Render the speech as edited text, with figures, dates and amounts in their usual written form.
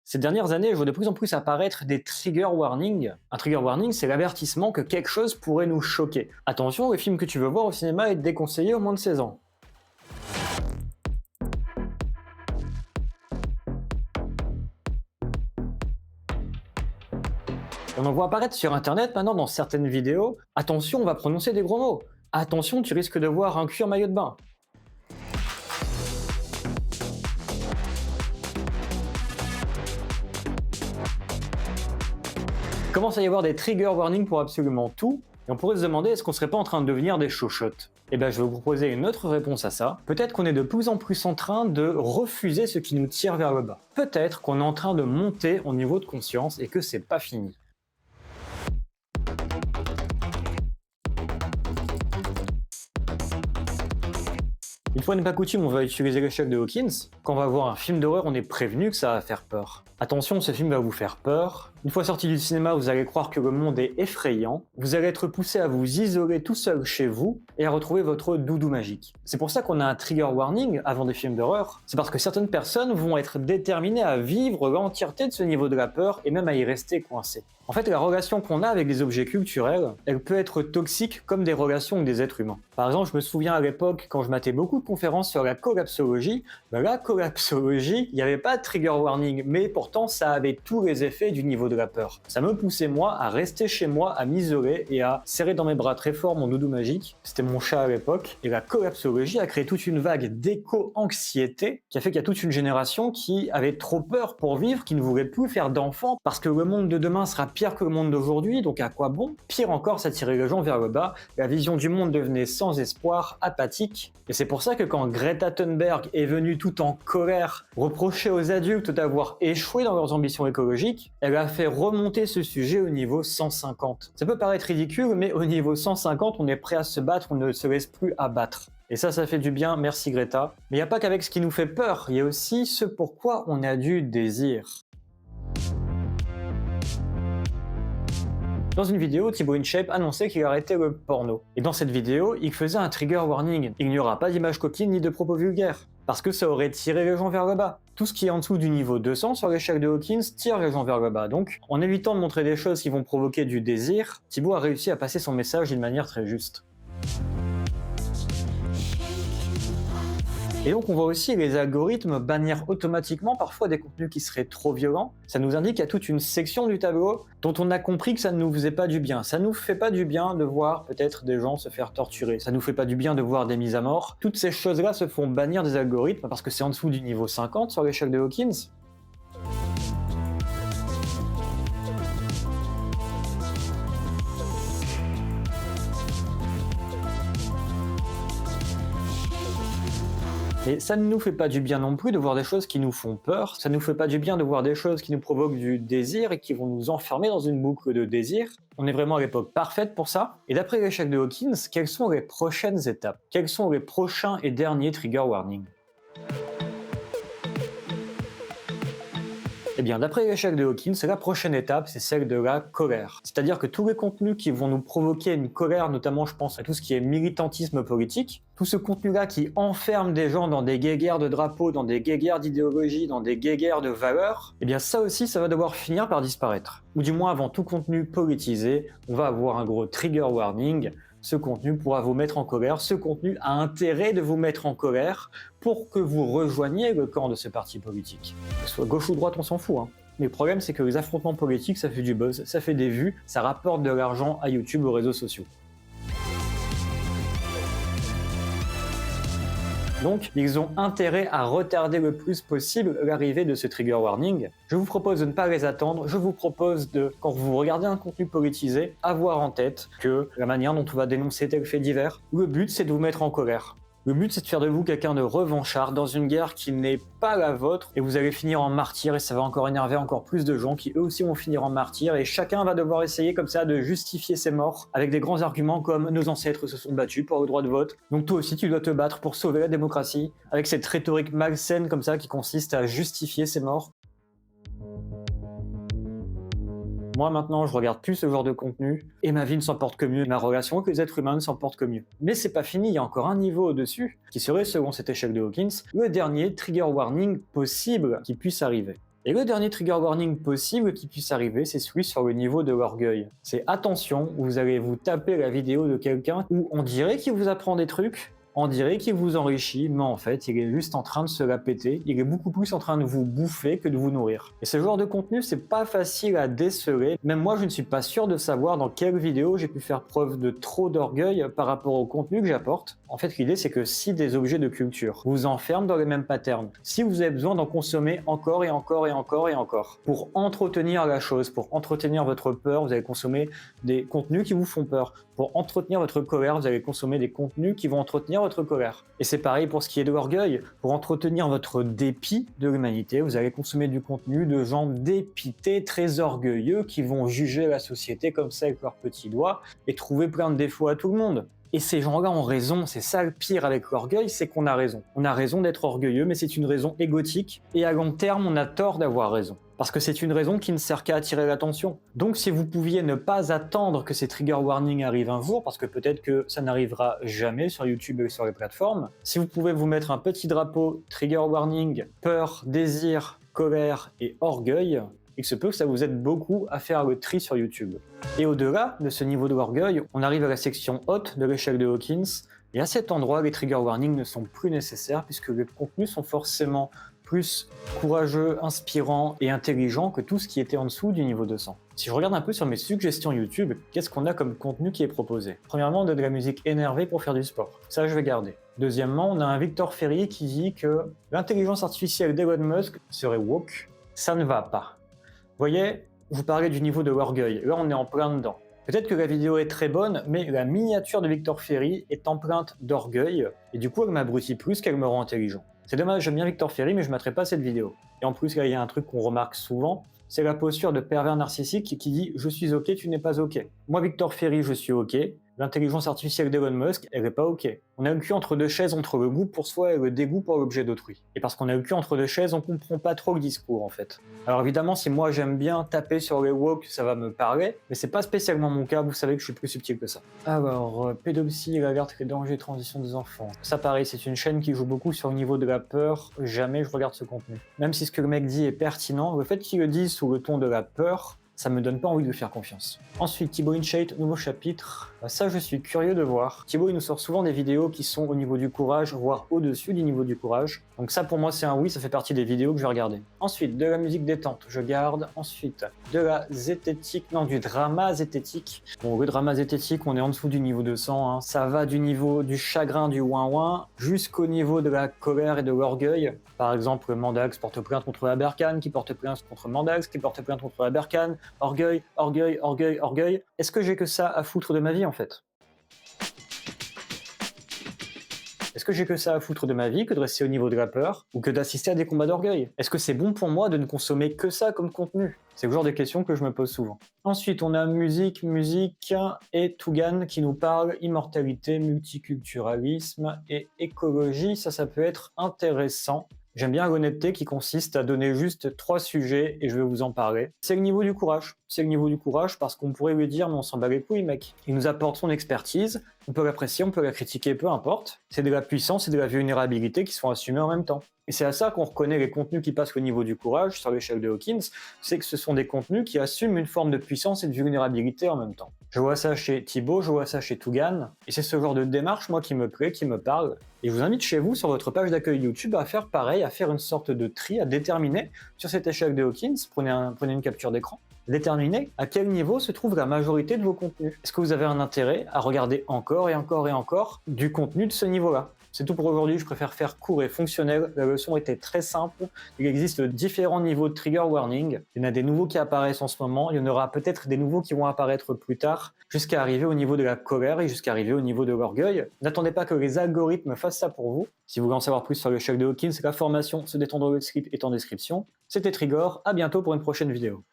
Ces dernières années, je vois de plus en plus apparaître des trigger warnings. Un trigger warning, c'est l'avertissement que quelque chose pourrait nous choquer. Attention, le film que tu veux voir au cinéma est déconseillé au moins de 16 ans. On en voit apparaître sur internet maintenant dans certaines vidéos. Attention, on va prononcer des gros mots. Attention, tu risques de voir un cuir maillot de bain. Il commence à y avoir des trigger warnings pour absolument tout, et on pourrait se demander est-ce qu'on serait pas en train de devenir des chochottes? Eh bien je vais vous proposer une autre réponse à ça. Peut-être qu'on est de plus en plus en train de refuser ce qui nous tire vers le bas. Peut-être qu'on est en train de monter en niveau de conscience et que c'est pas fini. Une fois n'est pas coutume, on va utiliser l'échec de Hawkins. Quand on va voir un film d'horreur, on est prévenu que ça va faire peur. Attention, ce film va vous faire peur. Une fois sorti du cinéma, vous allez croire que le monde est effrayant. Vous allez être poussé à vous isoler tout seul chez vous et à retrouver votre doudou magique. C'est pour ça qu'on a un trigger warning avant des films d'horreur. C'est parce que certaines personnes vont être déterminées à vivre l'entièreté de ce niveau de la peur et même à y rester coincées. En fait, la relation qu'on a avec des objets culturels, elle peut être toxique comme des relations avec des êtres humains. Par exemple, je me souviens à l'époque, quand je matais beaucoup de conférences sur la collapsologie, la collapsologie, il n'y avait pas de trigger warning, mais pourtant ça avait tous les effets du niveau de la peur. Ça me poussait moi à rester chez moi, à m'isoler et à serrer dans mes bras très fort mon doudou magique. C'était mon chat à l'époque. Et la collapsologie a créé toute une vague d'éco-anxiété qui a fait qu'il y a toute une génération qui avait trop peur pour vivre, qui ne voulait plus faire d'enfants parce que le monde de demain sera pire que le monde d'aujourd'hui, donc à quoi bon? Pire encore, ça tirait les gens vers le bas, la vision du monde devenait sans espoir, apathique, et c'est pour ça que quand Greta Thunberg est venue tout en colère reprocher aux adultes d'avoir échoué dans leurs ambitions écologiques, elle a fait remonter ce sujet au niveau 150. Ça peut paraître ridicule, mais au niveau 150, on est prêt à se battre, on ne se laisse plus abattre. Et ça fait du bien, merci Greta. Mais il n'y a pas qu'avec ce qui nous fait peur, il y a aussi ce pourquoi on a du désir. Dans une vidéo, Thibaut InShape annonçait qu'il arrêtait le porno. Et dans cette vidéo, il faisait un trigger warning. Il n'y aura pas d'images coquines ni de propos vulgaires. Parce que ça aurait tiré les gens vers le bas. Tout ce qui est en dessous du niveau 200 sur l'échelle de Hawkins tire les gens vers le bas. Donc, en évitant de montrer des choses qui vont provoquer du désir, Thibaut a réussi à passer son message d'une manière très juste. Et donc on voit aussi les algorithmes bannir automatiquement parfois des contenus qui seraient trop violents. Ça nous indique qu'il y a toute une section du tableau dont on a compris que ça ne nous faisait pas du bien. Ça nous fait pas du bien de voir peut-être des gens se faire torturer. Ça nous fait pas du bien de voir des mises à mort. Toutes ces choses-là se font bannir des algorithmes parce que c'est en dessous du niveau 50 sur l'échelle de Hawkins. Et ça ne nous fait pas du bien non plus de voir des choses qui nous font peur, ça ne nous fait pas du bien de voir des choses qui nous provoquent du désir et qui vont nous enfermer dans une boucle de désir. On est vraiment à l'époque parfaite pour ça. Et d'après l'échec de Hawkins, quelles sont les prochaines étapes? Quels sont les prochains et derniers trigger warnings? Eh bien, d'après l'échec de Hawkins, la prochaine étape, c'est celle de la colère. C'est-à-dire que tous les contenus qui vont nous provoquer une colère, notamment je pense à tout ce qui est militantisme politique, tout ce contenu-là qui enferme des gens dans des guéguerres de drapeaux, dans des guéguerres d'idéologie, dans des guéguerres de valeurs, eh bien ça aussi, ça va devoir finir par disparaître. Ou du moins, avant tout contenu politisé, on va avoir un gros trigger warning. Ce contenu pourra vous mettre en colère, ce contenu a intérêt de vous mettre en colère pour que vous rejoigniez le camp de ce parti politique. Que ce soit gauche ou droite, on s'en fout, hein. Mais le problème, c'est que les affrontements politiques, ça fait du buzz, ça fait des vues, ça rapporte de l'argent à YouTube, aux réseaux sociaux. Donc, ils ont intérêt à retarder le plus possible l'arrivée de ce trigger warning. Je vous propose de ne pas les attendre, je vous propose de, quand vous regardez un contenu politisé, avoir en tête que la manière dont on va dénoncer tel fait divers, le but c'est de vous mettre en colère. Le but c'est de faire de vous quelqu'un de revanchard dans une guerre qui n'est pas la vôtre et vous allez finir en martyr et ça va encore énerver encore plus de gens qui eux aussi vont finir en martyr et chacun va devoir essayer comme ça de justifier ses morts avec des grands arguments comme nos ancêtres se sont battus pour le droit de vote, donc toi aussi tu dois te battre pour sauver la démocratie, avec cette rhétorique malsaine comme ça qui consiste à justifier ses morts. Moi maintenant, je regarde plus ce genre de contenu et ma vie ne s'en porte que mieux, ma relation avec les êtres humains ne s'en porte que mieux. Mais c'est pas fini, il y a encore un niveau au-dessus qui serait, selon cet échec de Hawkins, le dernier trigger warning possible qui puisse arriver. Et le dernier trigger warning possible qui puisse arriver, c'est celui sur le niveau de l'orgueil. C'est attention, vous allez vous taper la vidéo de quelqu'un où on dirait qu'il vous apprend des trucs, on dirait qu'il vous enrichit, mais en fait, il est juste en train de se la péter. Il est beaucoup plus en train de vous bouffer que de vous nourrir. Et ce genre de contenu, c'est pas facile à déceler. Même moi, je ne suis pas sûr de savoir dans quelle vidéo j'ai pu faire preuve de trop d'orgueil par rapport au contenu que j'apporte. En fait, l'idée, c'est que si des objets de culture vous enferment dans les mêmes patterns, si vous avez besoin d'en consommer encore et encore et encore et encore, pour entretenir la chose, pour entretenir votre peur, vous allez consommer des contenus qui vous font peur. Pour entretenir votre colère, vous allez consommer des contenus qui vont entretenir votre colère. Et c'est pareil pour ce qui est de l'orgueil. Pour entretenir votre dépit de l'humanité, vous allez consommer du contenu de gens dépités, très orgueilleux, qui vont juger la société comme ça avec leurs petits doigts et trouver plein de défauts à tout le monde. Et ces gens-là ont raison, c'est ça le pire avec l'orgueil, c'est qu'on a raison. On a raison d'être orgueilleux, mais c'est une raison égotique, et à long terme, on a tort d'avoir raison. Parce que c'est une raison qui ne sert qu'à attirer l'attention. Donc si vous pouviez ne pas attendre que ces trigger warnings arrivent un jour, parce que peut-être que ça n'arrivera jamais sur YouTube et sur les plateformes, si vous pouvez vous mettre un petit drapeau trigger warning, peur, désir, colère et orgueil, il se peut que ça vous aide beaucoup à faire le tri sur YouTube. Et au-delà de ce niveau de l'orgueil, on arrive à la section haute de l'échelle de Hawkins, et à cet endroit, les trigger warnings ne sont plus nécessaires puisque les contenus sont forcément plus courageux, inspirants et intelligents que tout ce qui était en dessous du niveau 200. Si je regarde un peu sur mes suggestions YouTube, qu'est-ce qu'on a comme contenu qui est proposé? Premièrement, on a de la musique énervée pour faire du sport. Ça, je vais garder. Deuxièmement, on a un Victor Ferry qui dit que l'intelligence artificielle d'Elon Musk serait woke. Ça ne va pas. Vous voyez, je vous parlais du niveau de l'orgueil. Là, on est en plein dedans. Peut-être que la vidéo est très bonne, mais la miniature de Victor Ferry est empreinte d'orgueil, et du coup, elle m'abrutit plus qu'elle me rend intelligent. C'est dommage, j'aime bien Victor Ferry, mais je ne mettrai pas cette vidéo. Et en plus, là, il y a un truc qu'on remarque souvent, c'est la posture de pervers narcissique qui dit « je suis ok, tu n'es pas ok ». Moi, Victor Ferry, je suis ok. L'intelligence artificielle d'Elon Musk, elle n'est pas ok. On a le cul entre deux chaises entre le goût pour soi et le dégoût pour l'objet d'autrui. Et parce qu'on a le cul entre deux chaises, on comprend pas trop le discours en fait. Alors évidemment, si moi j'aime bien taper sur les woke, ça va me parler, mais c'est pas spécialement mon cas, vous savez que je suis plus subtil que ça. Alors, pédopsie, l'alerte les dangers, transition des enfants. Ça pareil, c'est une chaîne qui joue beaucoup sur le niveau de la peur, jamais je regarde ce contenu. Même si ce que le mec dit est pertinent, le fait qu'il le dise sous le ton de la peur, ça me donne pas envie de lui faire confiance. Ensuite, Thibaut InShade, nouveau chapitre. Ça, je suis curieux de voir. Thibaut, il nous sort souvent des vidéos qui sont au niveau du courage, voire au-dessus du niveau du courage. Donc ça, pour moi, c'est un oui, ça fait partie des vidéos que je vais regarder. Ensuite, de la musique détente, je garde. Ensuite, de la zététique, non, du drama zététique. Bon, le drama zététique, on est en dessous du niveau 200. Hein. Ça va du niveau du chagrin, du ouin-ouin, jusqu'au niveau de la colère et de l'orgueil. Par exemple, Mandax porte plainte contre la Berkane, qui porte plainte contre Mandax, qui porte plainte contre la Berkane. Orgueil, orgueil, orgueil, orgueil. Est-ce que j'ai que ça à foutre de ma vie en fait? Est-ce que j'ai que ça à foutre de ma vie que de rester au niveau de la peur ou que d'assister à des combats d'orgueil? Est-ce que c'est bon pour moi de ne consommer que ça comme contenu? C'est le genre de questions que je me pose souvent. Ensuite, on a musique et Tougan qui nous parle immortalité, multiculturalisme et écologie. Ça peut être intéressant. J'aime bien l'honnêteté qui consiste à donner juste 3 sujets et je vais vous en parler. C'est le niveau du courage. C'est le niveau du courage parce qu'on pourrait lui dire mais on s'en bat les couilles mec. Il nous apporte son expertise, on peut l'apprécier, on peut la critiquer, peu importe. C'est de la puissance et de la vulnérabilité qui sont assumées en même temps. Et c'est à ça qu'on reconnaît les contenus qui passent au niveau du courage sur l'échelle de Hawkins, c'est que ce sont des contenus qui assument une forme de puissance et de vulnérabilité en même temps. Je vois ça chez Thibaut, je vois ça chez Tougan, et c'est ce genre de démarche, moi, qui me plaît, qui me parle. Et je vous invite chez vous, sur votre page d'accueil YouTube, à faire pareil, à faire une sorte de tri, à déterminer, sur cette échelle de Hawkins, prenez une capture d'écran, déterminer à quel niveau se trouve la majorité de vos contenus. Est-ce que vous avez un intérêt à regarder encore et encore et encore du contenu de ce niveau-là? C'est tout pour aujourd'hui, je préfère faire court et fonctionnel. La leçon était très simple. Il existe différents niveaux de trigger warning. Il y en a des nouveaux qui apparaissent en ce moment. Il y en aura peut-être des nouveaux qui vont apparaître plus tard, jusqu'à arriver au niveau de la colère et jusqu'à arriver au niveau de l'orgueil. N'attendez pas que les algorithmes fassent ça pour vous. Si vous voulez en savoir plus sur l'échelle de Hawkins, la formation Se détendre le script est en description. C'était Trigor, à bientôt pour une prochaine vidéo.